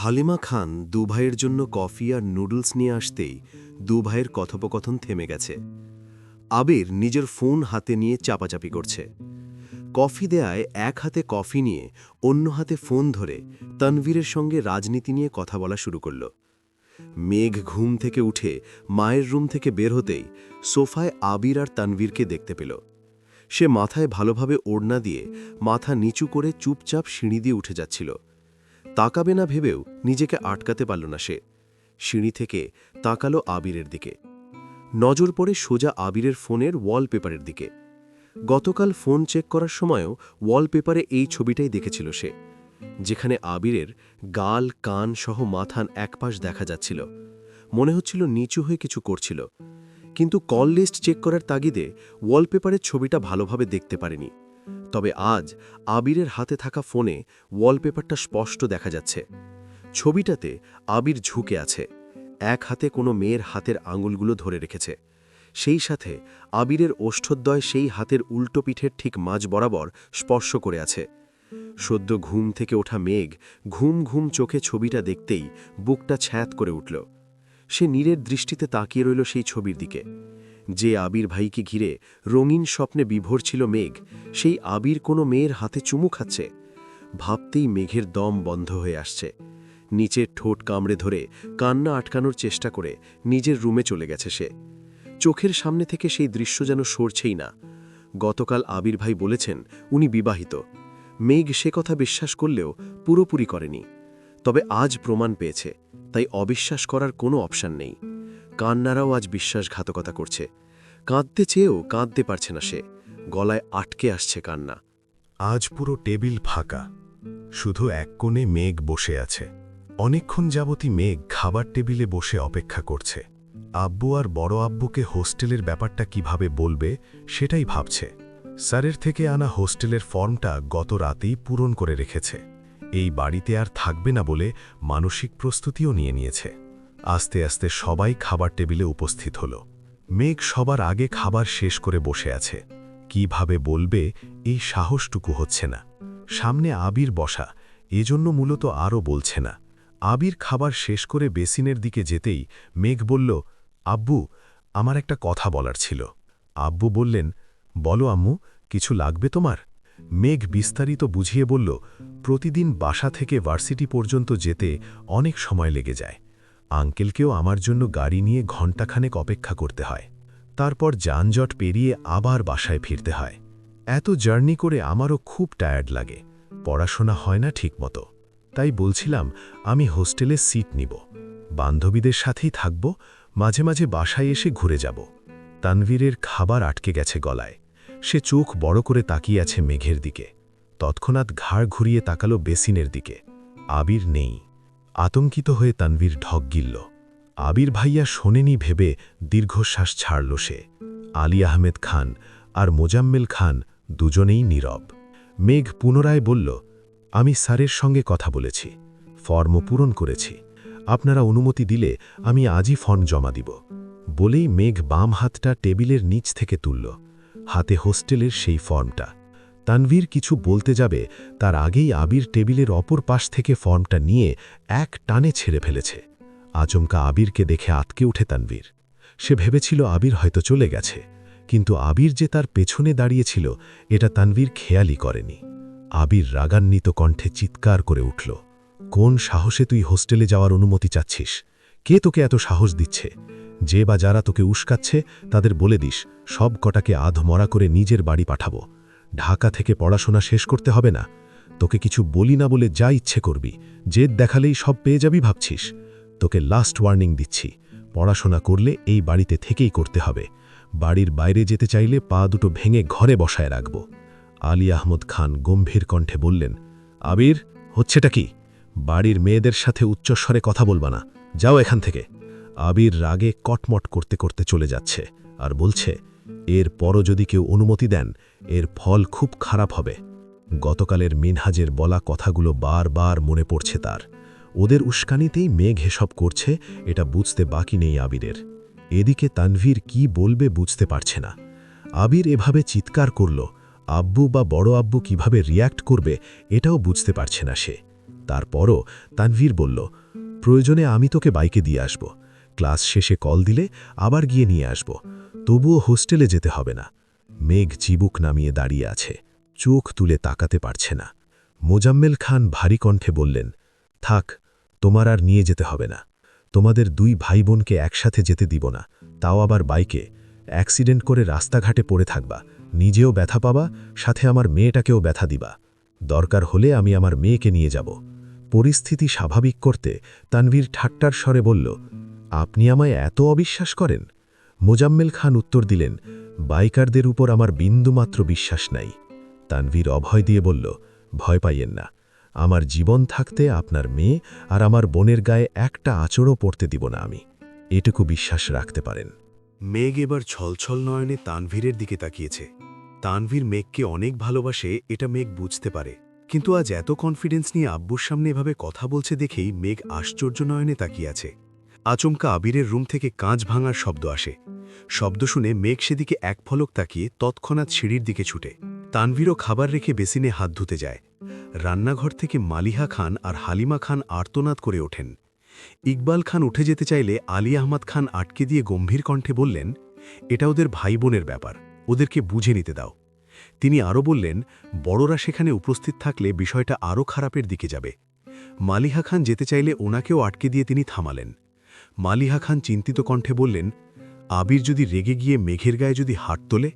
হালিমা খান দু ভাইয়ের জন্য কফি আর নুডলস নিয়ে আসতেই দু ভাইয়ের কথোপকথন থেমে গেছে। আবির নিজের ফোন হাতে নিয়ে চাপাচাপি করছে। কফি দেয়ায় এক হাতে কফি নিয়ে অন্য হাতে ফোন ধরে তানভীরের সঙ্গে রাজনীতি নিয়ে কথা বলা শুরু করল। মেঘ ঘুম থেকে উঠে মায়ের রুম থেকে বের হতেই সোফায় আবির আর তানভীরকে দেখতে পেল। সে মাথায় ভালোভাবে ওড়না দিয়ে মাথা নিচু করে চুপচাপ সিঁড়ি দিয়ে উঠে যাচ্ছিল। তাকাবে না ভেবেও নিজেকে আটকাতে পারল না সে। সিঁড়ি থেকে তাকালো আবিরের দিকে। নজর পড়ে সোজা আবিরের ফোনের ওয়ালপেপারের দিকে। গতকাল ফোন চেক করার সময়ও ওয়ালপেপারে এই ছবিটাই দেখেছিল সে, যেখানে আবিরের গাল কান সহ মাথার একপাশ দেখা যাচ্ছিল। মনে হচ্ছিল নিচু হয়ে কিছু করছিল, কিন্তু কল লিস্ট চেক করার তাগিদে ওয়ালপেপারের ছবিটা ভালোভাবে দেখতে পারেনি। তবে আজ আবিরের হাতে থাকা ফোনে ওয়ালপেপারটা স্পষ্ট দেখা যাচ্ছে। ছবিটাতে আবির ঝুঁকে আছে, এক হাতে কোনো মেয়ের হাতের আঙুলগুলো ধরে রেখেছে। সেই সাথে আবিরের ওষ্ঠদ্বয় সেই হাতের উল্টো পিঠের ঠিক মাঝ বরাবর স্পর্শ করে আছে। সদ্য ঘুম থেকে ওঠা মেঘ ঘুম ঘুম চোখে ছবিটা দেখতেই বুকটা ছ্যাঁত করে উঠল। সে নীরের দৃষ্টিতে তাকিয়ে রইল সেই ছবির দিকে। যে আবির ভাইকে ঘিরে রঙিন স্বপ্নে বিভোর ছিল মেঘ, সেই আবির কোনো মেয়ের হাতে চুমু খাচ্ছে। ভাবতেই মেঘের দম বন্ধ হয়ে আসছে। নিচের ঠোঁট কামড়ে ধরে কান্না আটকানোর চেষ্টা করে নিজের রুমে চলে গেছে সে। চোখের সামনে থেকে সেই দৃশ্য যেন সরছেই না। গতকাল আবির ভাই বলেছেন উনি বিবাহিত। মেঘ সে কথা বিশ্বাস করলেও পুরোপুরি করেনি। তবে আজ প্রমাণ পেয়েছে, তাই অবিশ্বাস করার কোনো অপশান নেই। কান্নারাও আজ বিশ্বাসঘাতকতা করছে। কাঁদতে চেয়েও কাঁদতে পারছে না সে, গলায় আটকে আসছে কান্না। আজ পুরো টেবিল ফাঁকা, শুধু এক কোণে মেঘ বসে আছে। অনেকক্ষণ যাবতই মেঘ খাবার টেবিলে বসে অপেক্ষা করছে। আব্বু আর বড় আব্বুকে হোস্টেলের ব্যাপারটা কিভাবে বলবে সেটাই ভাবছে। স্যারের থেকে আনা হোস্টেলের ফর্মটা গত রাতেই পূরণ করে রেখেছে। এই বাড়িতে আর থাকবে না বলে মানসিক প্রস্তুতিও নিয়ে নিয়েছে। আস্তে আস্তে সবাই খাবার টেবিলে উপস্থিত হল। মেঘ সবার আগে খাবার শেষ করে বসে আছে। কিভাবে বলবে এই সাহসটুকু হচ্ছে না। সামনে আবির বসা, এজন্য মূলত আরও বলছে না। আবির খাবার শেষ করে বেসিনের দিকে যেতেই মেঘ বলল, আব্বু, আমার একটা কথা বলার ছিল। আব্বু বললেন, বলো আম্মু, কিছু লাগবে তোমার? মেঘ বিস্তারিত বুঝিয়ে বলল, প্রতিদিন বাসা থেকে ভার্সিটি পর্যন্ত যেতে অনেক সময় লেগে যায়। আঙ্কেলকেও আমার জন্য গাড়ি নিয়ে ঘণ্টাখানেক অপেক্ষা করতে হয়। তারপর যানজট পেরিয়ে আবার বাসায় ফিরতে হয়। এত জার্নি করে আমারও খুব টায়ার্ড লাগে। পড়াশোনা হয় না ঠিকমতো। তাই বলছিলাম আমি হোস্টেলে সিট নিব, বান্ধবীদের সাথেই থাকব, মাঝে মাঝে বাসায় এসে ঘুরে যাব। তানভীরের খাবার আটকে গেছে গলায়। সে চোখ বড় করে তাকিয়ে আছে মেঘের দিকে। তৎক্ষণাৎ ঘাড় ঘুরিয়ে তাকালো বেসিনের দিকে। আবির নেই। আতঙ্কিত হয়ে তানভীর ঢক গিলল। আবির ভাইয়া শোনেনি ভেবে দীর্ঘশ্বাস ছাড়ল সে। আলী আহমেদ খান আর মোজাম্মেল খান দুজনেই নীরব। মেঘ পুনরায় বলল, আমি স্যারের সঙ্গে কথা বলেছি, ফর্ম পূরণ করেছি। আপনারা অনুমতি দিলে আমি আজই ফর্ম জমা দিব। বলেই মেঘ বাম হাতটা টেবিলের নিচ থেকে তুলল, হাতে হোস্টেলের সেই ফর্মটা। তানভীর কিছু বলতে যাবে তার আগেই আবির টেবিলের অপর পাশ থেকে ফর্মটা নিয়ে এক টানে ছেড়ে ফেলেছে। আচমকা আবিরকে দেখে আতকে উঠে তানভীর। সে ভেবেছিল আবির হয়তো চলে গেছে, কিন্তু আবির যে তার পেছনে দাঁড়িয়েছিল এটা তানভীর খেয়ালই করেনি। আবির রাগান্বিত কণ্ঠে চিৎকার করে উঠল, কোন সাহসে তুই হোস্টেলে যাওয়ার অনুমতি চাচ্ছিস? কে তোকে এত সাহস দিচ্ছে? যে বা যারা তোকে উস্কাচ্ছে তাদের বলে দিস সব কটাকে আধমরা করে নিজের বাড়ি পাঠাবো। ঢাকা থেকে পড়াশোনা শেষ করতে হবে না। তোকে কিছু বলি না বলে যা ইচ্ছে করবি, জেদ দেখালেই সব পেয়ে যাবি ভাবছিস? তোকে লাস্ট ওয়ার্নিং দিচ্ছি, পড়াশোনা করলে এই বাড়িতে থেকেই করতে হবে। বাড়ির বাইরে যেতে চাইলে পা দুটো ভেঙে ঘরে বসায় রাখব। আলী আহমদ খান গম্ভীর কণ্ঠে বললেন, আবির, হচ্ছেটা কি? বাড়ির মেয়েদের সাথে উচ্চস্বরে কথা বলবা না, যাও এখান থেকে। আবির রাগে কটমট করতে করতে চলে যাচ্ছে আর বলছে, এর পরও যদি কেউ অনুমতি দেন এর ফল খুব খারাপ হবে। গতকালের মিনহাজের বলা কথাগুলো বারবার মনে পড়ছে তার। ওদের উস্কানিতেই মেঘ এসব করছে এটা বুঝতে বাকি নেই আবিরের। এদিকে তানভীর কি বলবে বুঝতে পারছে না। আবির এভাবে চিৎকার করল, আব্বু বা বড় আব্বু কিভাবে রিয়্যাক্ট করবে এটাও বুঝতে পারছে না সে। তারপরও তানভীর বলল, প্রয়োজনে আমি তোকে বাইকে দিয়ে আসব, ক্লাস শেষে কল দিলে আবার গিয়ে নিয়ে আসব, তবুও হোস্টেলে যেতে হবে না। মেঘ চিবুক নামিয়ে দাঁড়িয়ে আছে, চোখ তুলে তাকাতে পারছে না। মোজাম্মেল খান ভারী কণ্ঠে বললেন, থাক, তোমার আর নিয়ে যেতে হবে না। তোমাদের 2 ভাই বোনকে একসাথে যেতে দিব না, তাও আবার বাইকে। অ্যাক্সিডেন্ট করে রাস্তাঘাটে পড়ে থাকবা, নিজেও ব্যথা পাবা, সাথে আমার মেয়েটাকেও ব্যথা দিবা। দরকার হলে আমি আমার মেয়েকে নিয়ে যাব। পরিস্থিতি স্বাভাবিক করতে তানভীর ঠাট্টার স্বরে বলল, আপনি আমায় এত অবিশ্বাস করেন? মোজাম্মেল খান উত্তর দিলেন, বাইকারদের উপর আমার বিন্দুমাত্র বিশ্বাস নাই। তানভীর অভয় দিয়ে বলল, ভয় পাইয়েন না, আমার জীবন থাকতে আপনার মেয়ে আর আমার বোনের গায়ে একটা আঁচড়ও পড়তে দিব না আমি, এটুকু বিশ্বাস রাখতে পারেন। মেঘ এবার ছলছল নয়নে তানভীরের দিকে তাকিয়েছে। তানভীর মেঘকে অনেক ভালোবাসে, এটা মেঘ বুঝতে পারে, কিন্তু আজ এত কনফিডেন্স নিয়ে আব্বুর সামনে এভাবে কথা বলছে দেখেই মেঘ আশ্চর্য নয়নে তাকিয়ে আছে। আচমকা আবিরের রুম থেকে কাঁচ ভাঙার শব্দ আসে। শব্দ শুনে মেঘ সেদিকে এক পলক তাকিয়ে তৎক্ষণাৎ সিঁড়ির দিকে ছুটে। তানভীরও খাবার রেখে বেসিনে হাত ধুতে যায়। রান্নাঘর থেকে মালিহা খান আর হালিমা খান আর্তনাদ করে ওঠেন। ইকবাল খান উঠে যেতে চাইলে আলী আহমদ খান আটকে দিয়ে গম্ভীর কণ্ঠে বললেন, এটা ওদের ভাই বোনের ব্যাপার, ওদেরকে বুঝে নিতে দাও। তিনি আরও বললেন, বড়রা সেখানে উপস্থিত থাকলে বিষয়টা আরও খারাপের দিকে যাবে। মালিহা খান যেতে চাইলে ওনাকেও আটকে দিয়ে তিনি থামালেন। মালিহা খান চিন্তিত কণ্ঠে বললেন, আবির যদি রেগে গিয়ে মেঘের গায়ে যদি হাত তোলে?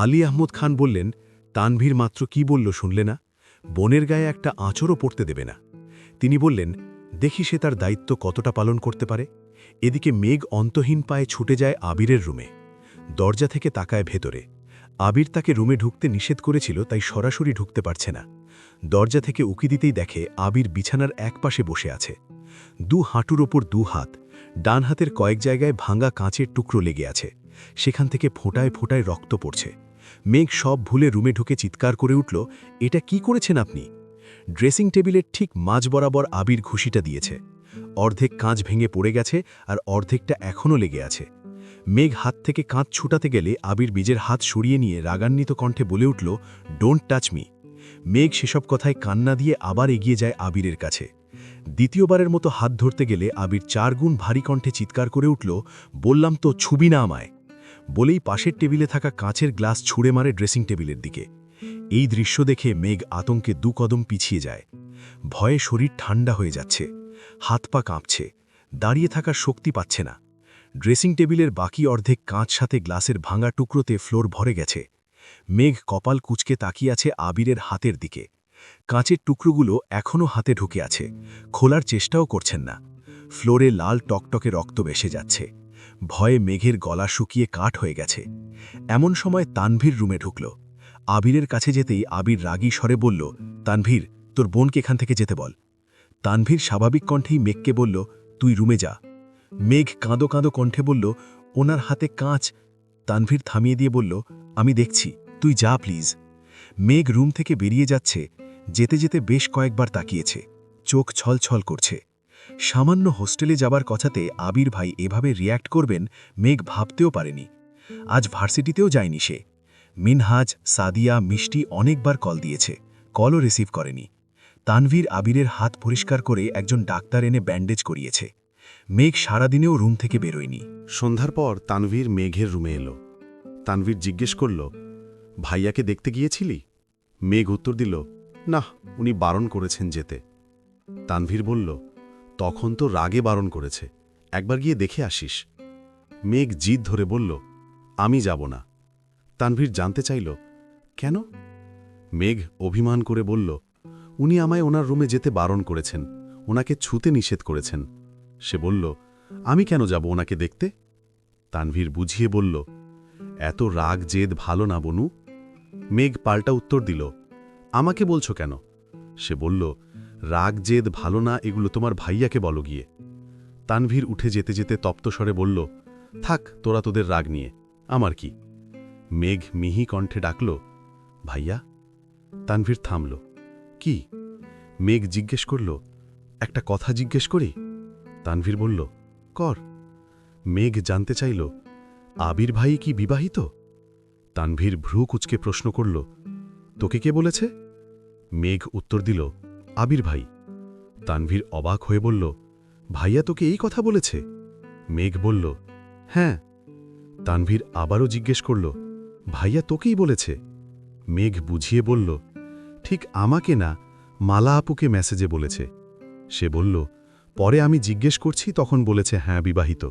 আলী আহমদ খান বললেন, তানভীর মাত্র কি বলল শুনলে না? বোনের গায়ে একটা আঁচড়ও পড়তে দেবে না। তিনি বললেন, দেখি সে তার দায়িত্ব কতটা পালন করতে পারে। এদিকে মেঘ অন্তহীন পায়ে ছুটে যায় আবিরের রুমে। দরজা থেকে তাকায় ভেতরে। আবির তাকে রুমে ঢুকতে নিষেধ করেছিল, তাই সরাসরি ঢুকতে পারছে না। দরজা থেকে উকি দিতেই দেখে আবির বিছানার এক পাশে বসে আছে। 2 হাঁটুর ওপর 2 হাত, ডান হাতের কয়েক জায়গায় ভাঙা কাঁচের টুকরো লেগে আছে, সেখান থেকে ফোঁটায় ফোঁটায় রক্ত পড়ছে। মেঘ সব ভুলে রুমে ঢুকে চিৎকার করে উঠল, এটা কি করেছেন আপনি? ড্রেসিং টেবিলের ঠিক মাঝ বরাবর আবির ঘুষিটা দিয়েছে। অর্ধেক কাঁচ ভেঙে পড়ে গেছে আর অর্ধেকটা এখনও লেগে আছে। মেঘ হাত থেকে কাঁচ ছুটাতে গেলে আবির বীজের হাত সরিয়ে নিয়ে রাগান্বিত কণ্ঠে বলে উঠল, ডোন্ট টাচ মি। মেঘ সেসব কথায় কান্না দিয়ে আবার এগিয়ে যায় আবিরের কাছে। দ্বিতীয়বারের মতো হাত ধরতে গেলে আবির 4 গুণ ভারী কণ্ঠে চিৎকার করে উঠল, বললাম তো ছুবি না আমায়। বলেই পাশের টেবিলে থাকা কাঁচের গ্লাস ছুঁড়ে মারে ড্রেসিং টেবিলের দিকে। এই দৃশ্য দেখে মেঘ আতঙ্কে 2 কদম পিছিয়ে যায়। ভয়ে শরীর ঠান্ডা হয়ে যাচ্ছে, হাত পা কাঁপছে, দাঁড়িয়ে থাকার শক্তি পাচ্ছে না। ড্রেসিং টেবিলের বাকি অর্ধেক কাঁচ সাথে গ্লাসের ভাঙা টুকরোতে ফ্লোর ভরে গেছে। মেঘ কপাল কুঁচকে তাকিয়ে আছে আবিরের হাতের দিকে। কাঁচের টুকরোগুলো এখনও হাতে ঢুকে আছে, খোলার চেষ্টাও করছেন না। ফ্লোরে লাল টকটকে রক্ত ভেসে যাচ্ছে। ভয়ে মেঘের গলা শুকিয়ে কাঠ হয়ে গেছে। এমন সময় তানভীর রুমে ঢুকল। আবিরের কাছে যেতেই আবির রাগী স্বরে বলল, তানভীর, তোর বোনকে এখান থেকে যেতে বল। তানভীর স্বাভাবিক কণ্ঠেই মেঘকে বলল, তুই রুমে যা। মেঘ কাঁদো কাঁদো কণ্ঠে বলল, ওনার হাতে কাঁচ। তানভীর থামিয়ে দিয়ে বলল, আমি দেখছি, তুই যা প্লিজ। মেঘ রুম থেকে বেরিয়ে যাচ্ছে, যেতে যেতে বেশ কয়েকবার তাকিয়েছে, চোখ ছলছল করছে। সামান্য হোস্টেলে যাবার কথাতে আবির ভাই এভাবে রিয়্যাক্ট করবেন মেঘ ভাবতেও পারেনি। আজ ভার্সিটিতেও যায়নি সে। মিনহাজ, সাদিয়া, মিষ্টি অনেকবার কল দিয়েছে, কলও রিসিভ করেনি। তানভীর আবিরের হাত পরিষ্কার করে একজন ডাক্তার এনে ব্যান্ডেজ করিয়েছে। মেঘ সারাদিনেও রুম থেকে বেরোয়নি। সন্ধ্যার পর তানভীর মেঘের রুমে এলো। তানভীর জিজ্ঞেস করল, ভাইয়াকে দেখতে গিয়েছিলি? মেঘ উত্তর দিল, না, উনি বারণ করেছেন যেতে। তানভীর বলল, তখন তো রাগে বারণ করেছে, একবার গিয়ে দেখে আসিস। মেঘ জিদ ধরে বলল, আমি যাব না। তানভীর জানতে চাইল, কেন? মেঘ অভিমান করে বলল, উনি আমায় ওনার রুমে যেতে বারণ করেছেন, ওনাকে ছুতে নিষেধ করেছেন। সে বলল, আমি কেন যাব ওনাকে দেখতে? তানভীর বুঝিয়ে বলল, এত রাগ জেদ ভালো না বনু। মেঘ পাল্টা উত্তর দিল, আমাকে বলছো কেন? সে বলল, রাগ জেদ ভালো না, এগুলো তোমার ভাইয়াকে বলো গিয়ে। তানভীর উঠে যেতে যেতে তপ্তস্বরে বলল, থাক তোরা তোদের রাগ নিয়ে, আমার কি? মেঘ মিহি কণ্ঠে ডাকল, ভাইয়া। তানভীর থামল। কি? মেঘ জিজ্ঞেস করল, একটা কথা জিজ্ঞেস করি? তানভীর বলল, কর। মেঘ জানতে চাইল, আবির ভাই কি বিবাহিত? তানভীর ভ্রু কুচকে প্রশ্ন করল, তোকে কে বলেছে? মেঘ উত্তর দিল, আবির ভাই। তানভীর অবাক হয়ে বলল, ভাইয়া তোকে এই কথা বলেছে? মেঘ বলল, হ্যাঁ। তানভীর আবারও জিজ্ঞেস করল, ভাইয়া তোকেই বলেছে? মেঘ বুঝিয়ে বলল, ঠিক আমাকে না, মালা আপুকে মেসেজে বলেছে। সে বলল, পরে আমি জিজ্ঞেস করছি, তখন বলেছে হ্যাঁ বিবাহিত।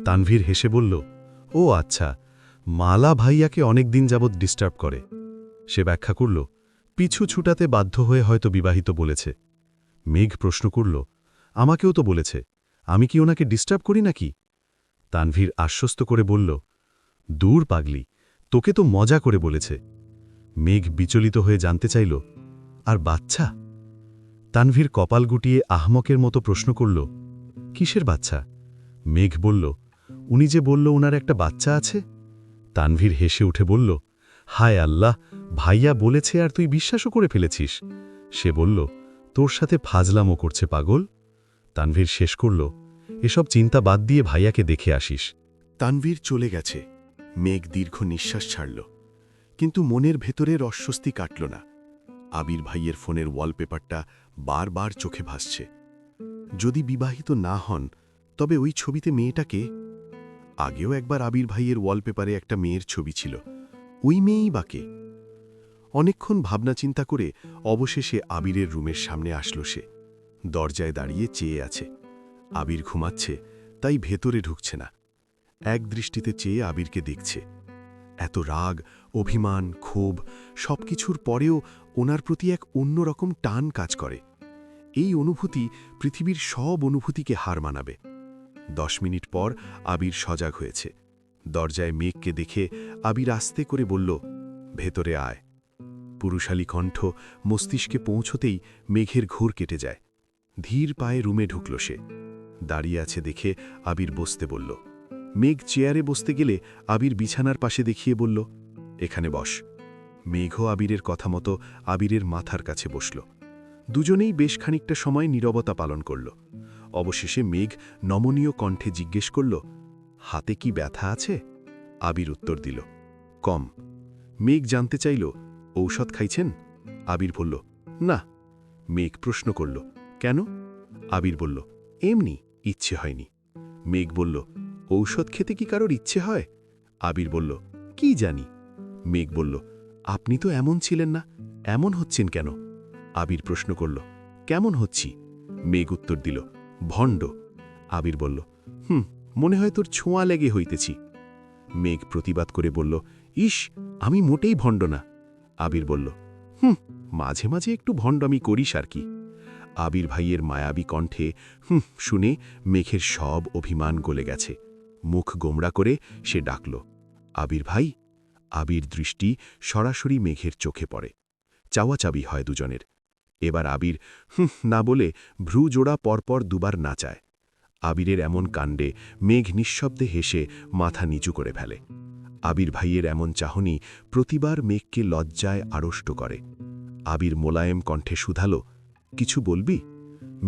তানভীর হেসে বলল, ও আচ্ছা, মালা ভাইয়াকে অনেক দিন যাবৎ ডিস্টার্ব করে। সে ব্যাখ্যা করল, পিছু ছুটাতে বাধ্য হয়ে হয়তো বিবাহিত বলেছে। মেঘ প্রশ্ন করল, আমাকেও তো বলেছে, আমি কি ওনাকে ডিস্টার্ব করি নাকি? তানভীর আশ্বস্ত করে বলল, দূর পাগলি, তোকে তো মজা করে বলেছে। মেঘ বিচলিত হয়ে জানতে চাইল, আর বাচ্চা? তানভীর কপাল গুটিয়ে আহমকের মতো প্রশ্ন করল, কিসের বাচ্চা? মেঘ বলল, উনি যে বলল ওনার একটা বাচ্চা আছে। তানভীর হেসে উঠে বলল, হায় আল্লাহ, ভাইয়া বলেছে আর তুই বিশ্বাসও করে ফেলেছিস। সে বলল, তোর সাথে ফাজলামও করছে পাগল। তানভীর শেষ করল, এসব চিন্তা বাদ দিয়ে ভাইয়াকে দেখে আসিস। তানভীর চলে গেছে। মেঘ দীর্ঘ নিঃশ্বাস ছাড়ল, কিন্তু মনের ভেতরের অস্বস্তি কাটল না। আবির ভাইয়ের ফোনের ওয়ালপেপারটা বারবার চোখে ভাসছে। যদি বিবাহিত না হন, তবে ওই ছবিতে মেয়েটাকে? আগেও একবার আবির ভাইয়ের ওয়ালপেপারে একটা মেয়ের ছবি ছিল, ওই মেয়েই বাকে। অনেকক্ষণ ভাবনা চিন্তা করে অবশেষে আবিরের রুমের সামনে আসলো সে। দরজায় দাঁড়িয়ে চেয়ে আছে। আবির ঘুমাচ্ছে, তাই ভেতরে ঢুকছে না। এক দৃষ্টিতে চেয়ে আবিরকে দেখছে। এত রাগ, অভিমান, ক্ষোভ সবকিছুর পরেও ওনার প্রতি এক অন্যরকম টান কাজ করে। এই অনুভূতি পৃথিবীর সব অনুভূতিকে হার মানাবে। 10 মিনিট পর আবির সজাগ হয়েছে। দরজায় মেঘকে দেখে আবির আস্তে করে বলল, ভেতরে আয়। পুরুষালী কণ্ঠ মস্তিষ্কে পৌঁছতেই মেঘের ঘোর কেটে যায়। ধীর পায়ে রুমে ঢুকল সে। দাঁড়িয়ে আছে দেখে আবির বসতে বলল। মেঘ চেয়ারে বসতে গেলে আবির বিছানার পাশে দেখিয়ে বলল, এখানে বস। মেঘও আবিরের কথা মতো আবিরের মাথার কাছে বসল। দুজনেই বেশ খানিকটা সময় নীরবতা পালন করল। অবশেষে মেঘ নমনীয় কণ্ঠে জিজ্ঞেস করল, হাতে কি ব্যথা আছে? আবির উত্তর দিল, কম। মেঘ জানতে চাইল, ঔষধ খাইছেন? আবির বলল, না। মেঘ প্রশ্ন করল, কেন? আবির বলল, এমনি, ইচ্ছে হয়নি। মেঘ বলল, ঔষধ খেতে কি কারোর ইচ্ছে হয়? আবির বলল, কি জানি। মেঘ বলল, আপনি তো এমন ছিলেন না, এমন হচ্ছেন কেন? আবির প্রশ্ন করল, কেমন হচ্ছি? মেঘ উত্তর দিল, ভণ্ড। আবির বলল, মনে হয় তোর ছোঁয়া লেগে হইতেছি। মেঘ প্রতিবাদ করে বলল, ইস, আমি মোটেই ভণ্ড না। আবির বলল, মাঝে মাঝে একটু ভণ্ডামি করিস আর কি। আবির ভাইয়ের মায়াবী কণ্ঠে শুনে মেঘের সব অভিমান গলে গেছে। মুখ গোমড়া করে সে ডাকল, আবির ভাই। আবির দৃষ্টি সরাসরি মেঘের চোখে পড়ে। চাওয়াচাবি হয় দুজনের। এবার আবির না বলে ভ্রু জোড়া পরপর দুবার নাচায়। আবিরের এমন কাণ্ডে মেঘ নিঃশব্দে হেসে মাথা নিচু করে ফেলে। আবির ভাইয়ের এমন চাহনি প্রতিবার মেঘকে লজ্জায় আড়ষ্ট করে। আবির মোলায়েম কণ্ঠে শুধালো, কিছু বলবি?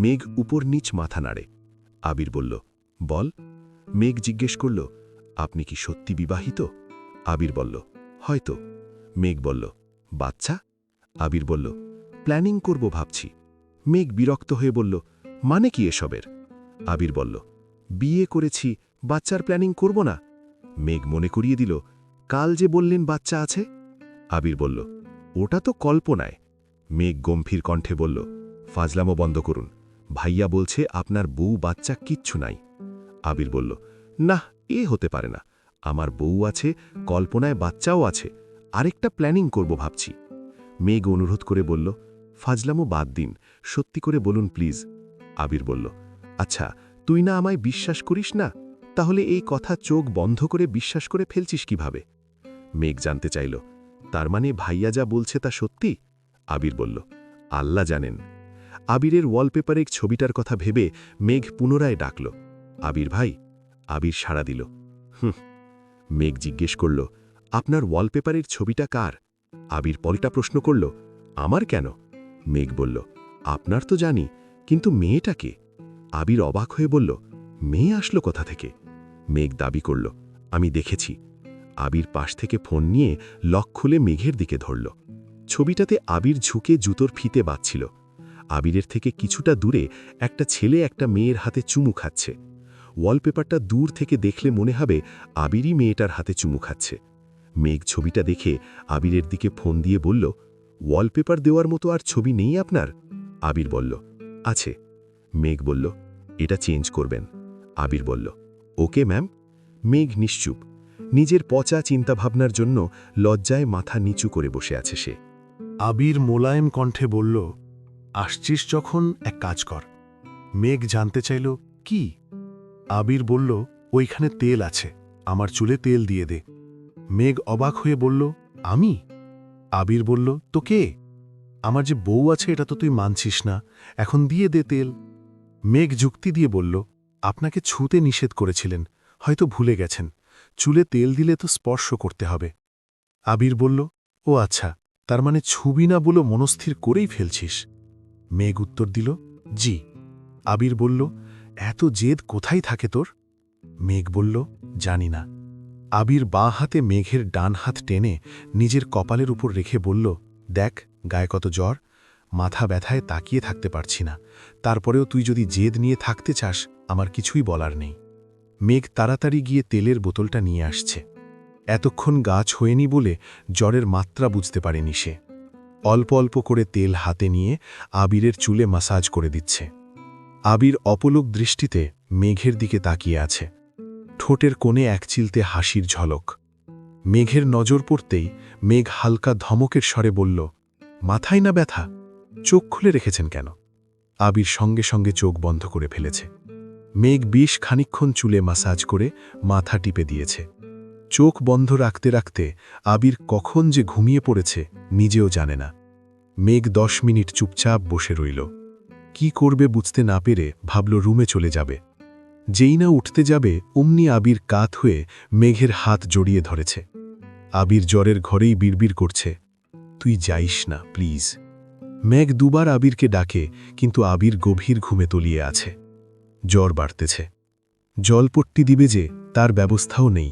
মেঘ উপর নিচ মাথা নাড়ে। আবির বলল, বল। মেঘ জিজ্ঞেস করল, আপনি কি সত্যি বিবাহিত? আবির বলল, হয়তো। মেঘ বলল, বাচ্চা? আবির বলল, প্ল্যানিং করব ভাবছি। মেঘ বিরক্ত হয়ে বলল, মানে কি এসবের? আবির বলল, বিয়ে করেছি, বাচ্চার প্ল্যানিং করব না? মেঘ মনে করিয়ে দিল, কাল যে বললেন বাচ্চা আছে। আবির বলল, ওটা তো কল্পনায়। মেঘ গম্ভীর কণ্ঠে বলল, ফাজলামো বন্ধ করুন। ভাইয়া বলছে আপনার বউ বাচ্চা কিচ্ছু নাই। আবির বলল, না, এ হতে পারে না। আমার বউ আছে, কল্পনায় বাচ্চাও আছে, আরেকটা প্ল্যানিং করব ভাবছি। মেঘ অনুরোধ করে বলল, ফাজলামো বাদ দিন, সত্যি করে বলুন প্লিজ। আবির বলল, আচ্ছা, তুই না আমায় বিশ্বাস করিস না, তাহলে এই কথা চোখ বন্ধ করে বিশ্বাস করে ফেলছিস কিভাবে? মেঘ জানতে চাইল, তার মানে ভাইয়া যা বলছে তা সত্যি? আবির বলল, আল্লাহ জানেন। আবিরের ওয়ালপেপারে ছবিটার কথা ভেবে মেঘ পুনরায় ডাকল, আবির ভাই। আবির সাড়া দিল। মেঘ জিজ্ঞেস করল, আপনার ওয়ালপেপারের ছবিটা কার? আবির পলটা প্রশ্ন করল, আমার কেন? মেঘ বলল, আপনার তো জানি, কিন্তু মেয়েটাকে? আবির অবাক হয়ে বলল, মেয়ে আসলো কোথা থেকে? মেঘ দাবি করল, আমি দেখেছি। আবির পাশ থেকে ফোন নিয়ে লক খুলে মেঘের দিকে ধরল। ছবিটাতে আবির ঝুঁকে জুতোর ফিতে বাঁধছিল। আবিরের থেকে কিছুটা দূরে একটা ছেলে একটা মেয়ের হাতে চুমু খাচ্ছে। ওয়ালপেপারটা দূর থেকে দেখলে মনে হবে আবিরই মেয়েটার হাতে চুমু খাচ্ছে। মেঘ ছবিটা দেখে আবিরের দিকে ফোন দিয়ে বলল, ওয়ালপেপার দেওয়ার মতো আর ছবি নেই আপনার? আবির বলল, আছে। মেঘ বলল, এটা চেঞ্জ করবেন। আবির বলল, ওকে ম্যাম। মেঘ নিশ্চুপ। নিজের পচা চিন্তাভাবনার জন্য লজ্জায় মাথা নিচু করে বসে আছে সে। আবির মোলায়েম কণ্ঠে বলল, আসছিস যখন এক কাজ কর। মেঘ জানতে চাইল, কি? আবির বলল, ওইখানে তেল আছে, আমার চুলে তেল দিয়ে দে। মেঘ অবাক হয়ে বলল, আমি? আবির বলল, তো কে? আমার যে বউ আছে এটা তো তুই মানছিস না, এখন দিয়ে দে তেল। মেঘ যুক্তি দিয়ে বলল, আপনাকে ছুঁতে নিষেধ করেছিলেন, হয়তো ভুলে গেছেন, চুলে তেল দিলে তো স্পর্শ করতে হবে। আবির বলল, ও আচ্ছা, তার মানে ছুবি না বলে মনস্থির করেই ফেলছিস? মেঘ উত্তর দিল, জি। আবির বলল, এত জেদ কোথায় থাকে তোর? মেঘ বলল, জানি না। আবির বাঁ হাতে মেঘের ডান হাত টেনে নিজের কপালের উপর রেখে বলল, দেখ গায়ে কত জ্বর, মাথা ব্যথায় তাকিয়ে থাকতে পারছি না, তারপরেও তুই যদি জেদ নিয়ে থাকতে চাস আমার কিছুই বলার নেই। মেঘ তাড়াতাড়ি গিয়ে তেলের বোতলটা নিয়ে আসছে। এতক্ষণ গাছ হয়নি বলে জ্বরের মাত্রা বুঝতে পারেনি সে। অল্প অল্প করে তেল হাতে নিয়ে আবিরের চুলে মাসাজ করে দিচ্ছে। আবির অপলক দৃষ্টিতে মেঘের দিকে তাকিয়ে আছে। ঠোঁটের কোণে একচিলতে হাসির ঝলক। মেঘের নজর পড়তেই মেঘ হালকা ধমকের স্বরে বলল, মাথায় না ব্যথা? চোখ খুলে রেখেছেন কেন? আবির সঙ্গে সঙ্গে চোখ বন্ধ করে ফেলেছে। মেঘ বেশ খানিকক্ষণ চুলে মাসাজ করে মাথা টিপে দিয়েছে। চোখ বন্ধ রাখতে রাখতে আবির কখন যে ঘুমিয়ে পড়েছে নিজেও জানে না। মেঘ 10 মিনিট চুপচাপ বসে রইল। কি করবে বুঝতে না পেরে ভাবল রুমে চলে যাবে। যেই না উঠতে যাবে অমনি আবির কাত হয়ে মেঘের হাত জড়িয়ে ধরেছে। আবির জ্বরের ঘরেই বিড়বিড় করছে, তুই যাইস না প্লিজ। মেঘ দুবার আবিরকে ডাকে, কিন্তু আবির গভীর ঘুমে তলিয়ে আছে। জ্বর বাড়তেছে। জলপট্টি দিবে যে তার ব্যবস্থাও নেই।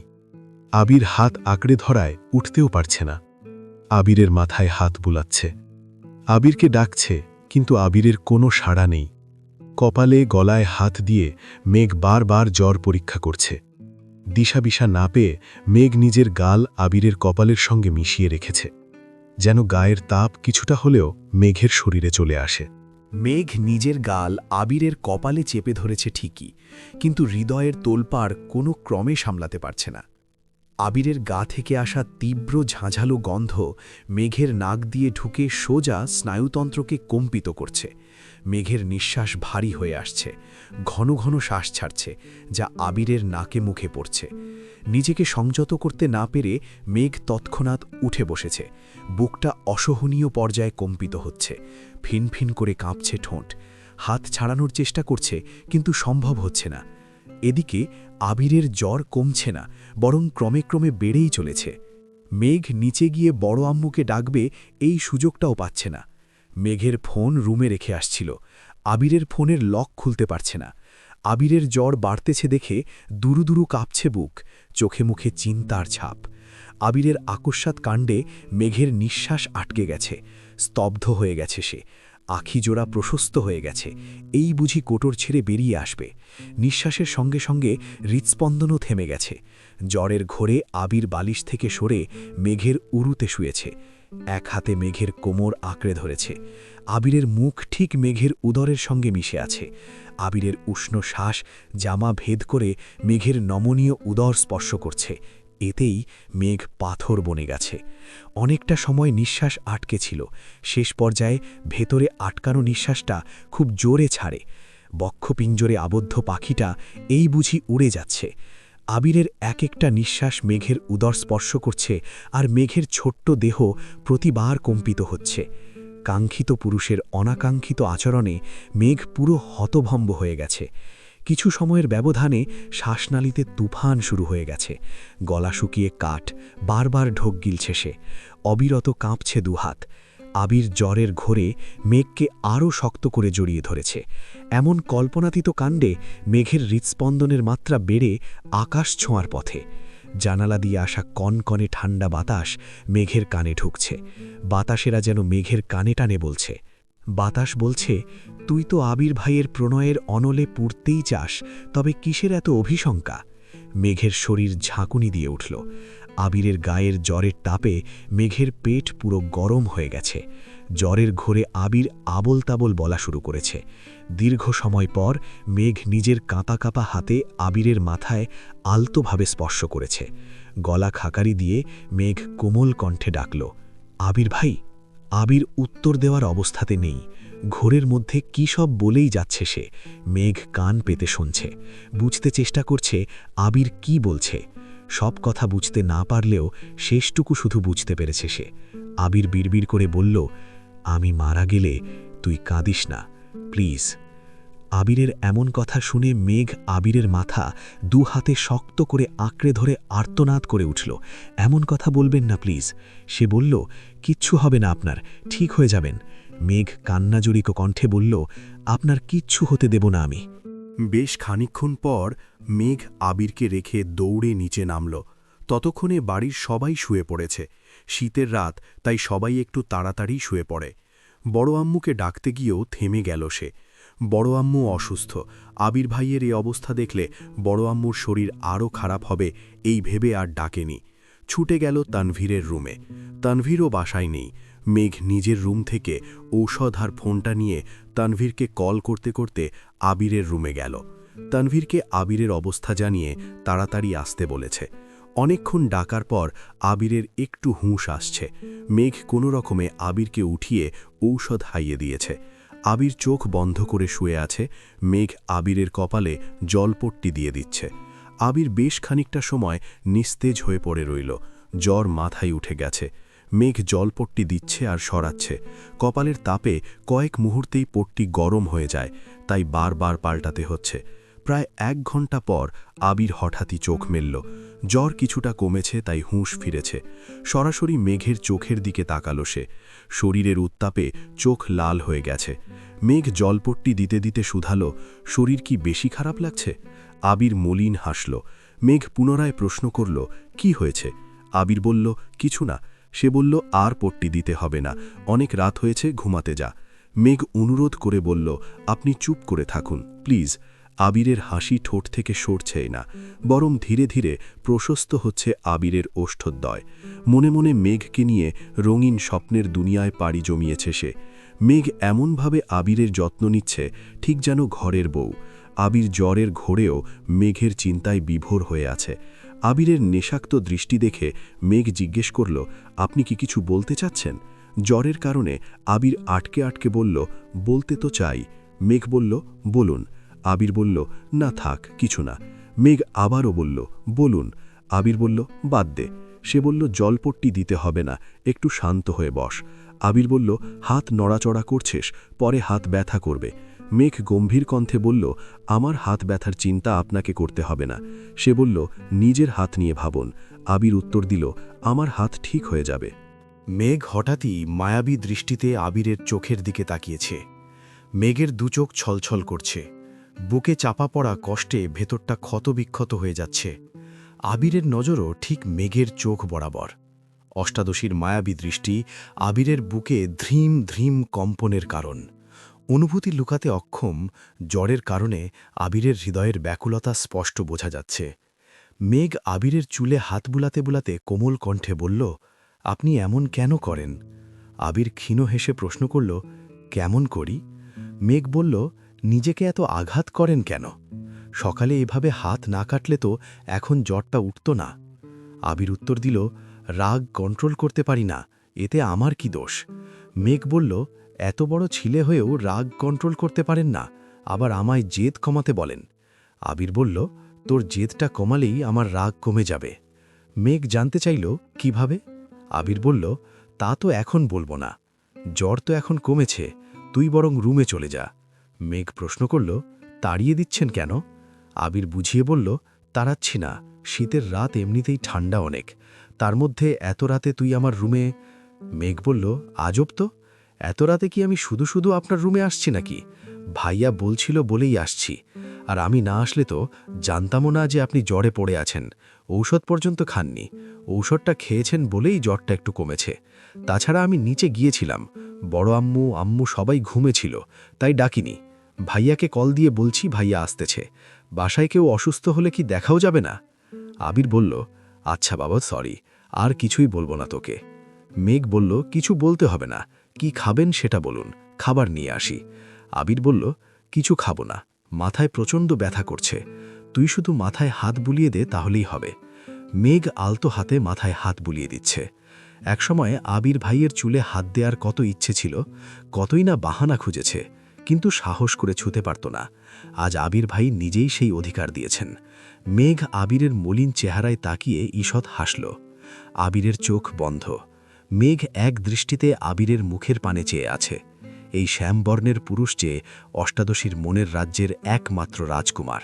আবির হাত আঁকড়ে ধরায় উঠতেও পারছে না। আবিরের মাথায় হাত বুলাচ্ছে। আবিরকে ডাকছে, কিন্তু আবিরের কোনো সাড়া নেই। কপালে গলায় হাত দিয়ে মেঘ বারবার জ্বর পরীক্ষা করছে। দিশাবিশা না পেয়ে মেঘ নিজের গাল আবিরের কপালের সঙ্গে মিশিয়ে রেখেছে, যেন গায়ের তাপ কিছুটা হলেও মেঘের শরীরে চলে আসে। মেঘ নিজের গাল আবিরের কপালে চেপে ধরেছে ঠিকই, কিন্তু হৃদয়ের তোলপাড় কোনো ক্রমে সামলাতে পারছে না। আবিরের গা থেকে আসা তীব্র ঝাঁঝালো গন্ধ মেঘের নাক দিয়ে ঢুকে সোজা স্নায়ুতন্ত্রকে কম্পিত করছে। মেঘের নিঃশ্বাস ভারী হয়ে আসছে, ঘন ঘন শ্বাস ছাড়ছে, যা আবিরের নাকে মুখে পড়ছে। নিজেকে সংযত করতে না পেরে মেঘ তৎক্ষণাৎ উঠে বসেছে। বুকটা অসহনীয় পর্যায়ে কম্পিত হচ্ছে, ফিনফিন করে কাঁপছে ঠোঁট। হাত ছাড়ানোর চেষ্টা করছে, কিন্তু সম্ভব হচ্ছে না। এদিকে আবিরের জ্বর কমছে না, বরং ক্রমে ক্রমে বেড়েই চলেছে। মেঘ নিচে গিয়ে বড় আম্মুকে ডাকবে, এই সুযোগটাও পাচ্ছে না। মেঘের ফোন রুমে রেখে আসছিল। আবিরের ফোনের লক খুলতে পারছে না। আবিরের জ্বর বাড়তেছে দেখে দুরু দুরু কাঁপছে বুক, চোখে মুখে চিন্তার ছাপ। আবিরের আকস্মাৎ কাণ্ডে মেঘের নিঃশ্বাস আটকে গেছে, স্তব্ধ হয়ে গেছে সে। আখি জোড়া প্রশস্ত হয়ে গেছে, এই বুঝি কোটর ছেড়ে বেরিয়ে আসবে। নিঃশ্বাসের সঙ্গে সঙ্গে হৃৎস্পন্দনও থেমে গেছে। জ্বরের ঘোরে আবির বালিশ থেকে সরে মেঘের উরুতে শুয়েছে। এক হাতে মেঘের কোমর আঁকড়ে ধরেছে। আবিরের মুখ ঠিক মেঘের উদরের সঙ্গে মিশে আছে। আবিরের উষ্ণ শ্বাস জামা ভেদ করে মেঘের নমনীয় উদর স্পর্শ করছে। এতেই মেঘ পাথর বনে গেছে। অনেকটা সময় নিঃশ্বাস আটকে ছিল। শেষ পর্যায়ে ভেতরে আটকানো নিঃশ্বাসটা খুব জোরে ছাড়ে। বক্ষপিঞ্জরে আবদ্ধ পাখিটা এই বুঝি উড়ে যাচ্ছে। আবিরের এক একটা নিঃশ্বাস মেঘের উদর স্পর্শ করছে, আর মেঘের ছোট্ট দেহ প্রতিবার কম্পিত হচ্ছে। কাঙ্ক্ষিত পুরুষের অনাকাঙ্ক্ষিত আচরণে মেঘ পুরো হতভম্ব হয়ে গেছে। কিছু সময়ের ব্যবধানে শ্বাসনালীতে তুফান শুরু হয়ে গেছে। গলা শুকিয়ে কাঠ, বারবার ঢোক গিলছে সে। অবিরত কাঁপছে দুহাত। আবির জ্বরের ঘোরে মেঘকে আরও শক্ত করে জড়িয়ে ধরেছে। এমন কল্পনাতীত কাণ্ডে মেঘের হৃৎস্পন্দনের মাত্রা বেড়ে আকাশ ছোঁয়ার পথে। জানালা দিয়ে আসা কনকনে ঠান্ডা বাতাস মেঘের কানে ঢুকছে। বাতাসেরা যেন মেঘের কানে টানে বলছে, বাতাস বলছে, তুই তো আবির ভাইয়ের প্রণয়ের অনলে পুড়তেই চাস, তবে কিসের এত অভিশঙ্কা? মেঘের শরীর ঝাঁকুনি দিয়ে উঠল। আবিরের গায়ের জ্বরের তাপে মেঘের পেট পুরো গরম হয়ে গেছে। জ্বরের ঘোরে আবির আবল তাবল বলা শুরু করেছে। দীর্ঘ সময় পর মেঘ নিজের কাঁপা কাঁপা হাতে আবিরের মাথায় আলতোভাবে স্পর্শ করেছে। গলা খাকারি দিয়ে মেঘ কোমল কণ্ঠে ডাকল, আবির ভাই। আবির উত্তর দেওয়ার অবস্থাতে নেই। ঘোরের মধ্যে কী সব বলেই যাচ্ছে সে। মেঘ কান পেতে শুনছে, বুঝতে চেষ্টা করছে আবির কি বলছে। সব কথা বুঝতে না পারলেও শেষটুকু শুধু বুঝতে পেরেছে সে। আবির বিড়বিড় করে বলল, আমি মারা গেলে তুই কাঁদিস না, প্লিজ। আবিরের এমন কথা শুনে মেঘ আবিরের মাথা দু হাতে শক্ত করে আঁকড়ে ধরে আর্তনাদ করে উঠল, এমন কথা বলবেন না প্লিজ। সে বলল, কিচ্ছু হবে না আপনার, ঠিক হয়ে যাবেন। মেঘ কান্নাজড়িত কণ্ঠে বলল, আপনার কিচ্ছু হতে দেব না আমি। বেশ খানিকক্ষণ পর মেঘ আবিরকে রেখে দৌড়ে নিচে নামল। ততক্ষণে বাড়ির সবাই শুয়ে পড়েছে। শীতের রাত, তাই সবাই একটু তাড়াতাড়ি শুয়ে পড়ে। বড় আম্মুকে ডাকতে গিয়েও থেমে গেল সে। বড় আম্মু অসুস্থ। আবির ভাইয়ের এই অবস্থা দেখলে বড় আম্মুর শরীর আরও খারাপ হবে, এই ভেবে আর ডাকেনি। ছুটে গেল তানভীরের রুমে। তানভীরও বাসায় নেই। মেঘ নিজের রুম থেকে ঔষধ আর ফোনটা নিয়ে তানভীরকে কল করতে করতে আবিরের রুমে গেল। তানভীরকে আবিরের অবস্থা জানিয়ে তাড়াতাড়ি আসতে বলেছে। অনেকক্ষণ ডাকার পর আবিরের একটু হুঁশ আসছে। মেঘ কোনো রকমে আবিরকে উঠিয়ে ঔষধ খাইয়ে দিয়েছে। আবির চোখ বন্ধ করে শুয়ে আছে। মেঘ আবিরের কপালে জলপট্টি দিয়ে দিচ্ছে। আবির বেশ খানিকটা সময় নিস্তেজ হয়ে পড়ে রইল। জ্বর মাথায় উঠে গেছে। মেঘ জলপট্টি দিচ্ছে আর সরাচ্ছে। কপালের তাপে কয়েক মুহূর্তেই পট্টি গরম হয়ে যায়, তাই বারবার পাল্টাতে হচ্ছে। প্রায় 1 ঘন্টা পর আবির হঠাৎই চোখ মেলল। জ্বর কিছুটা কমেছে, তাই হুঁশ ফিরেছে। সরাসরি মেঘের চোখের দিকে তাকালো সে। শরীরের উত্তাপে চোখ লাল হয়ে গেছে। মেঘ জলপট্টি দিতে দিতে শুধালো, শরীর কি বেশি খারাপ লাগছে? আবির মলিন হাসল। মেঘ পুনরায় প্রশ্ন করল, কি হয়েছে? আবির বলল, কিছু না। সে বলল, আর পট্টি দিতে হবে না, অনেক রাত হয়েছে, ঘুমাতে যা। মেঘ অনুরোধ করে বলল, আপনি চুপ করে থাকুন প্লিজ। আবিরের হাসি ঠোঁট থেকে সরছে না, বরং ধীরে ধীরে প্রশস্ত হচ্ছে আবিরের ওষ্ঠদ্বয়। মনে মনে মেঘকে নিয়ে রঙিন স্বপ্নের দুনিয়ায় পাড়ি জমিয়েছে সে। মেঘ এমনভাবে আবিরের যত্ন নিচ্ছে, ঠিক যেন ঘরের বউ। আবির জ্বরের ঘোরেও মেঘের চিন্তায় বিভোর হয়ে আছে। আবিরের নেশাক্ত দৃষ্টি দেখে মেঘ জিজ্ঞেস করল, আপনি কি কিছু বলতে চাচ্ছেন? জ্বরের কারণে আবির আটকে আটকে বলল, বলতে তো চাই। মেঘ বলল, বলুন। আবির বলল, না থাক, কিছু না। মেঘ আবারও বলল, বলুন। আবির বলল, বাদ দে। সে বলল, জলপট্টি দিতে হবে না, একটু শান্ত হয়ে বস। আবির বলল, হাত নড়াচড়া করছিস, পরে হাত ব্যথা করবে। মেঘ গম্ভীর কণ্ঠে বলল, আমার হাত ব্যথার চিন্তা আপনাকে করতে হবে না। সে বলল, নিজের হাত নিয়ে ভাবুন। আবির উত্তর দিল, আমার হাত ঠিক হয়ে যাবে। মেঘ হঠাৎই মায়াবী দৃষ্টিতে আবিরের চোখের দিকে তাকিয়েছে। মেঘের দুচোখ ছলছল করছে। বুকে চাপা পড়া কষ্টে ভেতরটা ক্ষতবিক্ষত হয়ে যাচ্ছে। আবিরের নজরও ঠিক মেঘের চোখ বরাবর। অষ্টাদশীর মায়াবী দৃষ্টি আবিরের বুকে ধ্রিম ধ্রিম কম্পনের কারণ। অনুভূতি লুকাতে অক্ষম, জ্বরের কারণে আবিরের হৃদয়ের ব্যাকুলতা স্পষ্ট বোঝা যাচ্ছে। মেঘ আবিরের চুলে হাত বুলাতে বুলাতে কোমল কণ্ঠে বলল, আপনি এমন কেন করেন? আবির ক্ষীণ হেসে প্রশ্ন করল, কেমন করি? মেঘ বলল, নিজেকে এত আঘাত করেন কেন? সকালে এভাবে হাত না কাটলে তো এখন জ্বরটা উঠত না। আবির উত্তর দিল, রাগ কন্ট্রোল করতে পারি না, এতে আমার কি দোষ? মেঘ বলল, এত বড় ছিলে হয়েও রাগ কন্ট্রোল করতে পারেন না, আবার আমায় জেদ কমাতে বলেন। আবির বলল, তোর জেদটা কমালেই আমার রাগ কমে যাবে। মেঘ জানতে চাইল, কিভাবে? আবির বলল, তা তো এখন বলবো না। জ্বর তো এখন কমেছে, তুই বরং রুমে চলে যা। মেঘ প্রশ্ন করল, তাড়িয়ে দিচ্ছেন কেন? আবির বুঝিয়ে বলল, তাড়াচ্ছি না, শীতের রাত এমনিতেই ঠান্ডা অনেক, তার মধ্যে এত রাতে তুই আমার রুমে। মেঘ বলল, আজব তো, এত রাতে কি আমি শুধু শুধু আপনার রুমে আসছি নাকি? ভাইয়া বলছিল বলেই আসছি, আর আমি না আসলে তো জানতামও না যে আপনি জ্বরে পড়ে আছেন। ঔষধ পর্যন্ত খাননি, ঔষধটা খেয়েছেন বলেই জ্বরটা একটু কমেছে। তাছাড়া আমি নিচে গিয়েছিলাম, বড় আম্মু আম্মু সবাই ঘুমেছিল, তাই ডাকিনি। ভাইয়াকে কল দিয়ে বলছি ভাইয়া আসতেছে। বাসায় কেউ অসুস্থ হলে কি দেখাও যাবে না? আবির বলল, আচ্ছা বাবা, সরি, আর কিছুই বলবো না তোকে। মেঘ বলল, কিছু বলতে হবে না, কি খাবেন সেটা বলুন, খাবার নিয়ে আসি। আবির বলল, কিছু খাবো না, মাথায় প্রচণ্ড ব্যথা করছে, তুই শুধু মাথায় হাত বুলিয়ে দে তাহলেই হবে। মেঘ আলতো হাতে মাথায় হাত বুলিয়ে দিচ্ছে। একসময় আবির ভাইয়ের চুলে হাত দেওয়ার কত ইচ্ছে ছিল, কতই না বাহানা খুঁজেছে, কিন্তু সাহস করে ছুতে পারত না। আজ আবির ভাই নিজেই সেই অধিকার দিয়েছেন। মেঘ আবিরের মলিন চেহারায় তাকিয়ে ঈষৎ হাসল। আবিরের চোখ বন্ধ। মেঘ এক দৃষ্টিতে আবিরের মুখের পানে চেয়ে আছে। এই শ্যামবর্ণের পুরুষ যে অষ্টাদশীর মনের রাজ্যের একমাত্র রাজকুমার,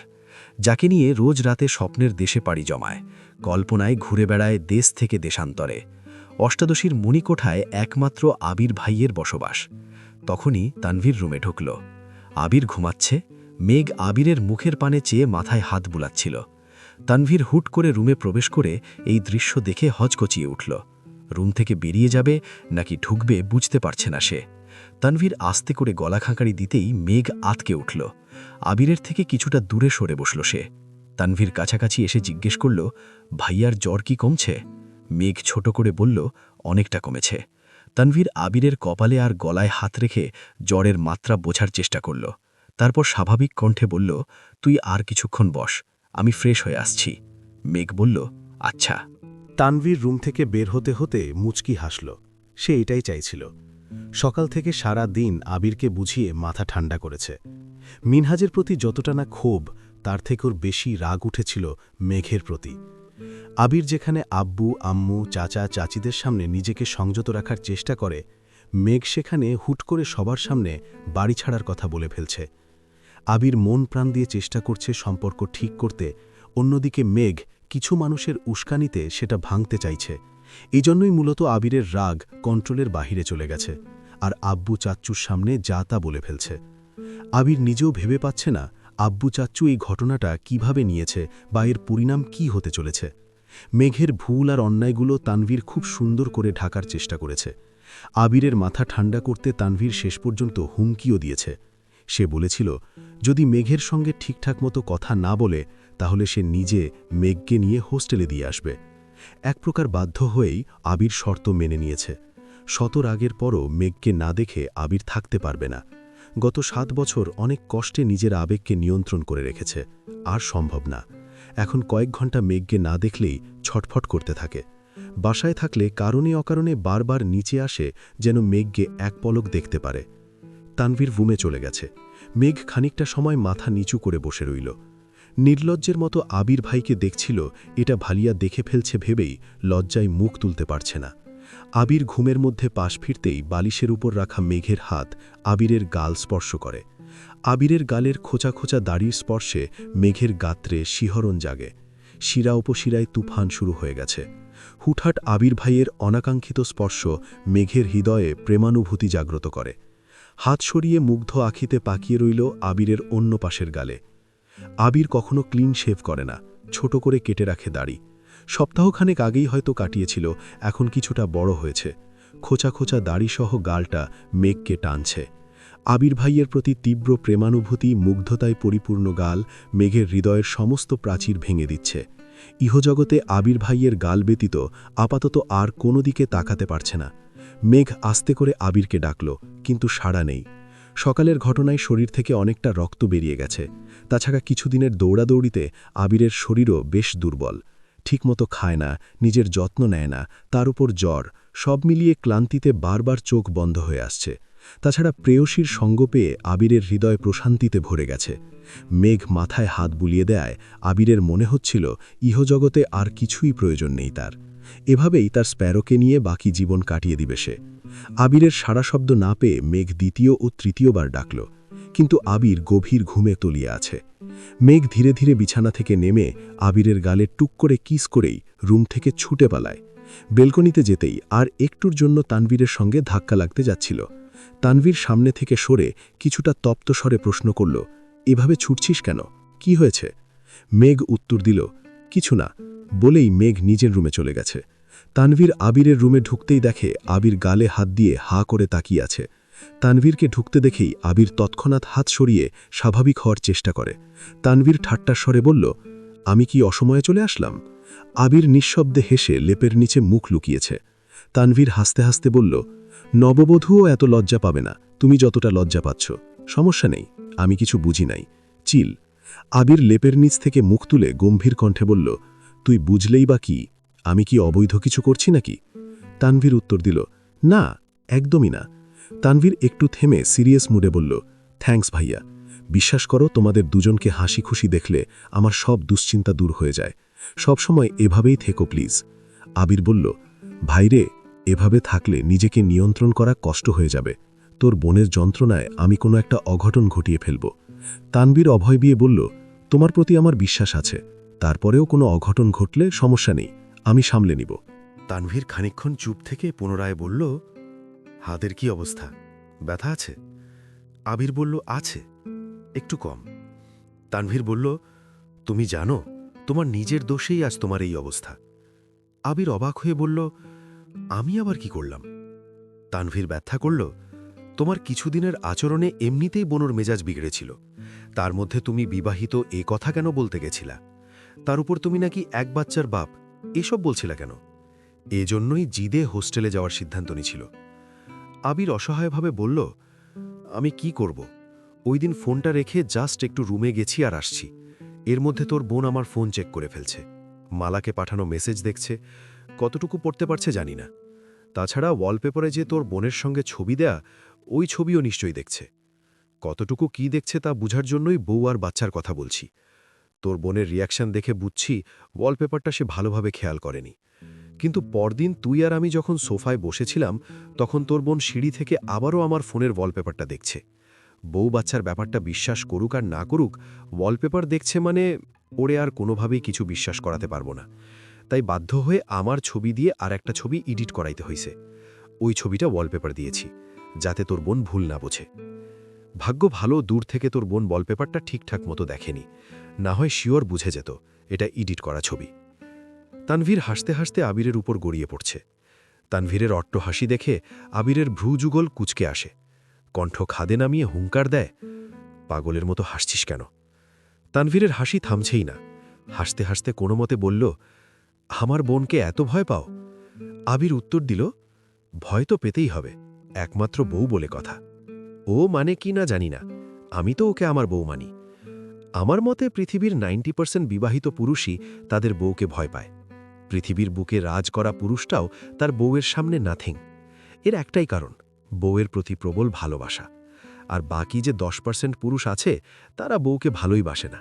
যাকে নিয়ে রোজ রাতে স্বপ্নের দেশে পাড়ি জমায়, কল্পনায় ঘুরে বেড়ায় দেশ থেকে দেশান্তরে। অষ্টাদশীর মণিকোঠায় একমাত্র আবির ভাইয়ের বসবাস। তখনই তানভীর রুমে ঢুকল। আবির ঘুমাচ্ছে। মেঘ আবিরের মুখের পানে চেয়ে মাথায় হাত বুলাচ্ছিল। তানভীর হুট করে রুমে প্রবেশ করে এই দৃশ্য দেখে হচকচিয়ে উঠল। রুম থেকে বেরিয়ে যাবে নাকি ঢুকবে বুঝতে পারছে না সে। তানভীর আস্তে করে গলা খাঁকারি দিতেই মেঘ আতকে উঠল। আবিরের থেকে কিছুটা দূরে সরে বসল সে। তানভীর কাছাকাছি এসে জিজ্ঞেস করল, ভাইয়ার জ্বর কি কমছে? মেঘ ছোট করে বলল, অনেকটা কমেছে। তানভীর আবিরের কপালে আর গলায় হাত রেখে জ্বরের মাত্রা বোঝার চেষ্টা করল। তারপর স্বাভাবিক কণ্ঠে বলল, তুই আর কিছুক্ষণ বস, আমি ফ্রেশ হয়ে আসছি। মেঘ বলল, আচ্ছা। তানভীর রুম থেকে বের হতে হতে মুচকি হাসল। সে এটাই চাইছিল। সকাল থেকে সারা দিন আবিরকে বুঝিয়ে মাথা ঠান্ডা করেছে। মিনহাজের প্রতি যতটা না ক্ষোভ, তার থেকেও বেশি রাগ উঠেছিল মেঘের প্রতি। আবির যেখানে আব্বু আম্মু চাচা চাচিদের সামনে নিজেকে সংযত রাখার চেষ্টা করে, মেঘ সেখানে হুট করে সবার সামনে বাড়ি ছাড়ার কথা বলে ফেলছে। আবির মন প্রাণ দিয়ে চেষ্টা করছে সম্পর্ক ঠিক করতে, অন্যদিকে মেঘ কিছু মানুষের উস্কানিতে সেটা ভাঙতে চাইছে। এই জন্যই মূলত আবিরের রাগ কন্ট্রোলের বাহিরে চলে গেছে, আর আব্বু চাচ্চুর সামনে যা তা বলে ফেলছে। আবির নিজেও ভেবে পাচ্ছে না আব্বু চাচ্চু এই ঘটনাটা কিভাবে নিয়েছে বা এর পরিণাম কি হতে চলেছে। মেঘের ভুল আর অন্যায়গুলো তানভীর খুব সুন্দর করে ঢাকার চেষ্টা করেছে। আবিরের মাথা ঠান্ডা করতে তানভীর শেষ পর্যন্ত হুমকিও দিয়েছে। সে বলেছিল, যদি মেঘের সঙ্গে ঠিকঠাক মতো কথা না বলে, তাহলে সে নিজে মেঘকে নিয়ে হোস্টেলে দিয়ে আসবে। এক প্রকার বাধ্য হয়েই আবির শর্ত মেনে নিয়েছে। শত রাগের পরও মেঘকে না দেখে আবির থাকতে পারবে না। গত 7 বছর অনেক কষ্টে নিজের আবেগকে নিয়ন্ত্রণ করে রেখেছে, আর সম্ভব না। এখন কয়েক ঘন্টা মেঘকে না দেখলেই ছটফট করতে থাকে। বাসায় থাকলে কারণে অকারণে বারবার নিচে আসে যেন মেঘকে এক পলক দেখতে পারে। তানভীর রুমে চলে গেছে। মেঘ খানিকটা সময় মাথা নিচু করে বসে রইল। নির্লজ্জের মতো আবির ভাইকে দেখছিল, এটা ভালিয়া দেখে ফেলছে ভেবেই লজ্জায় মুখ তুলতে পারছে না। আবির ঘুমের মধ্যে পাশ ফিরতেই বালিশের উপর রাখা মেঘের হাত আবিরের গাল স্পর্শ করে। আবিরের গালের খোঁচা খোঁচা দাড়ির স্পর্শে মেঘের গাত্রে শিহরণ জাগে। শিরা উপশিরায় তুফান শুরু হয়ে গেছে। হুটহাট আবির ভাইয়ের অনাকাঙ্ক্ষিত স্পর্শ মেঘের হৃদয়ে প্রেমানুভূতি জাগ্রত করে। হাত সরিয়ে মুগ্ধ আখিতে পাকিয়ে রইল আবিরের অন্য পাশের গালে। আবির কখনো ক্লিন শেভ করে না, ছোট করে কেটে রাখে দাড়ি। সপ্তাহখানেক আগেই হয়তো কাটিয়েছিল, এখন কিছুটা বড় হয়েছে। খোঁচা খোঁচা দাড়িসহ গালটা মেঘকে টানছে। আবির ভাইয়ের প্রতি তীব্র প্রেমানুভূতি, মুগ্ধতায় পরিপূর্ণ গাল মেঘের হৃদয়ের সমস্ত প্রাচীর ভেঙে দিচ্ছে। ইহজগতে আবির ভাইয়ের গাল ব্যতীত আপাতত আর কোনো দিকে তাকাতে পারছে না। মেঘ আস্তে করে আবিরকে ডাকল, কিন্তু সাড়া নেই। সকালের ঘটনায় শরীর থেকে অনেকটা রক্ত বেরিয়ে গেছে। তাছাড়া কিছুদিনের দৌড়াদৌড়িতে আবিরের শরীরও বেশ দুর্বল। ঠিকমতো খায় না, নিজের যত্ন নেয় না, তার উপর জ্বর, সব মিলিয়ে ক্লান্তিতে বারবার চোখ বন্ধ হয়ে আসছে। তাছাড়া প্রেয়সীর সঙ্গ পেয়ে আবিরের হৃদয় প্রশান্তিতে ভরে গেছে। মেঘ মাথায় হাত বুলিয়ে দেয়, আবিরের মনে হচ্ছিল ইহজগতে আর কিছুই প্রয়োজন নেই তার। এভাবেই তার স্প্যারোকে নিয়ে বাকি জীবন কাটিয়ে দিবে সে। আবিরের সাড়া শব্দ না পেয়ে মেঘ দ্বিতীয় ও তৃতীয়বার ডাকল, কিন্তু আবির গভীর ঘুমে তলিয়ে আছে। মেঘ ধীরে ধীরে বিছানা থেকে নেমে আবিরের গালে টুক করে কিস করেই রুম থেকে ছুটে পালায়। বেলকনিতে যেতেই আর একটুর জন্য তানভীরের সঙ্গে ধাক্কা লাগতে যাচ্ছিল। তানভীর সামনে থেকে সরে কিছুটা তপ্ত স্বরে প্রশ্ন করল, এভাবে ছুটছিস কেন, কি হয়েছে? মেঘ উত্তর দিল, কিছু না, বলেই মেঘ নিজের রুমে চলে গেছে। তানভীর আবিরের রুমে ঢুকতেই দেখে আবির গালে হাত দিয়ে হা করে তাকিয়ে আছে। তানভীরকে ঢুকতে দেখেই আবির তৎক্ষণাৎ হাত সরিয়ে স্বাভাবিক হওয়ার চেষ্টা করে। তানভীর ঠাট্টার স্বরে বলল, আমি কি অসময়ে চলে আসলাম? আবির নিঃশব্দে হেসে লেপের নিচে মুখ লুকিয়েছে। তানভীর হাসতে হাসতে বলল, নববধূও এত লজ্জা পাবে না, তুমি যতটা লজ্জা পাচ্ছ। সমস্যা নেই, আমি কিছু বুঝি নাই, চিল। আবির লেপের নিচ থেকে মুখ তুলে গম্ভীর কণ্ঠে বলল, তুই বুঝলেই বা কি? আমি কি অবৈধ কিছু করছি নাকি? তানভীর উত্তর দিল, না, একদমই না। তানভীর একটু থেমে সিরিয়াস মুডে বলল, থ্যাঙ্কস ভাইয়া। বিশ্বাস করো, তোমাদের দুজনকে হাসি খুশি দেখলে আমার সব দুশ্চিন্তা দূর হয়ে যায়। সবসময় এভাবেই থেকো প্লিজ। আবির বলল, ভাইরে, এভাবে থাকলে নিজেকে নিয়ন্ত্রণ করা কষ্ট হয়ে যাবে। তোর বোনের যন্ত্রণায় আমি কোনো একটা অঘটন ঘটিয়ে ফেলব। তানভীর অভয় দিয়ে বলল, তোমার প্রতি আমার বিশ্বাস আছে, তারপরেও কোনো অঘটন ঘটলে সমস্যা নেই, আমি সামলে নিব। তানভীর খানিকক্ষণ চুপ থেকে পুনরায় বলল, হাতের কি অবস্থা? ব্যথা আছে? আবির বলল, আছে, একটু কম। তানভীর বলল, তুমি জানো তোমার নিজের দোষেই আজ তোমার এই অবস্থা। আবির অবাক হয়ে বলল, আমি আবার কি করলাম? তানভীর ব্যাখ্যা করল, তোমার কিছুদিনের আচরণে এমনিতেই বোনর মেজাজ বিগড়েছিল, তার মধ্যে তুমি বিবাহিত এ কথা কেন বলতে গেছিলা? তার উপর তুমি নাকি এক বাচ্চার বাপ, এসব বলছিলা কেন? এজন্যই জিদে হোস্টেলে যাওয়ার সিদ্ধান্ত নিছিল। আবির অসহায়ভাবে বলল, আমি কি করব? ওই দিন ফোনটা রেখে জাস্ট একটু রুমে গেছি আর আসছি, এর মধ্যে তোর বোন আমার ফোন চেক করে ফেলছে, মালাকে পাঠানো মেসেজ দেখছে, কতটুকু পড়তে পারছে জানি না। তাছাড়া ওয়ালপেপারে যে তোর বোনের সঙ্গে ছবি দেয়া, ওই ছবিও নিশ্চয়ই দেখছে। কতটুকু কি দেখছে তা বুঝার জন্যই বউ আর বাচ্চার কথা বলছি। তোর বোনের রিয়াকশন দেখে বুঝছি ওয়ালপেপারটা সে ভালোভাবে খেয়াল করেনি। কিন্তু পরদিন তুই আর আমি যখন সোফায় বসেছিলাম, তখন তোর বোন সিঁড়ি থেকে আবারও আমার ফোনের ওয়ালপেপারটা দেখছে। বউ বাচ্চার ব্যাপারটা বিশ্বাস করুক আর না করুক, ওয়ালপেপার দেখছে মানে ওরে আর কোনোভাবেই কিছু বিশ্বাস করাতে পারবো না। তাই বাধ্য হয়ে আমার ছবি দিয়ে আর একটা ছবি এডিট করাইতে হয়েছে। ওই ছবিটা ওয়ালপেপার দিয়েছি, যাতে তোর বোন ভুল না বোঝে। ভাগ্য ভালো, দূর থেকে তোর বোন ওয়ালপেপারটা ঠিকঠাক মতো দেখেনি, না হয় শিওর বুঝে যেত এটা এডিট করা ছবি। তানভীর হাসতে হাসতে আবিরের উপর গড়িয়ে পড়ছে। তানভীরের অট্ট হাসি দেখে আবিরের ভ্রুযুগল কুচকে আসে, কণ্ঠ খাদে নামিয়ে হুঙ্কার দেয়, পাগলের মতো হাসছিস কেন? তানভীরের হাসি থামছেই না, হাসতে হাসতে কোনো মতে বলল, আমার বোনকে এত ভয় পাও? আবির উত্তর দিল, ভয় তো পেতেই হবে, একমাত্র বউ বলে কথা। ও মানে কি না জানি না, আমি তো ওকে আমার বউ মানি। আমার মতে পৃথিবীর 90% বিবাহিত পুরুষই তাদের বউকে ভয় পায়। পৃথিবীর বুকে রাজ করা পুরুষটাও তার বউয়ের সামনে নাথিং। এর একটাই কারণ, বউয়ের প্রতি প্রবল ভালোবাসা। আর বাকি যে 10% পুরুষ আছে, তারা বউকে ভালোই বাসে না।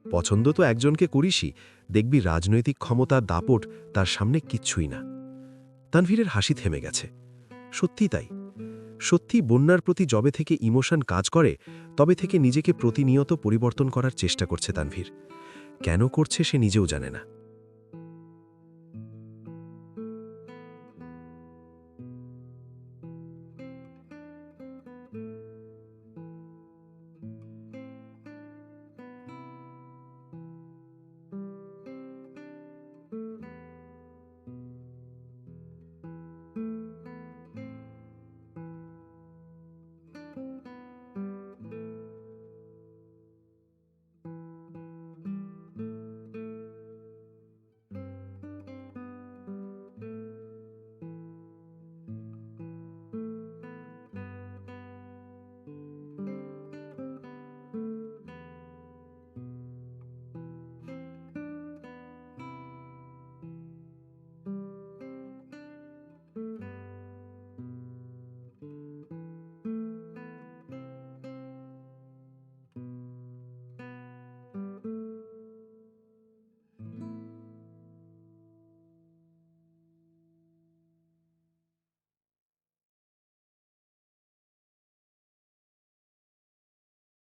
পছন্দ তো একজনকে করিসই, দেখবি রাজনৈতিক ক্ষমতা দাপট তার সামনে কিচ্ছুই না। তানভীরের হাসি থেমে গেছে। সত্যি তাই, সত্যি বন্যার প্রতি যবে থেকে ইমোশন কাজ করে, তবে থেকে নিজেকে প্রতিনিয়ত পরিবর্তন করার চেষ্টা করছে তানভীর। কেন করছে সে নিজেও জানে না।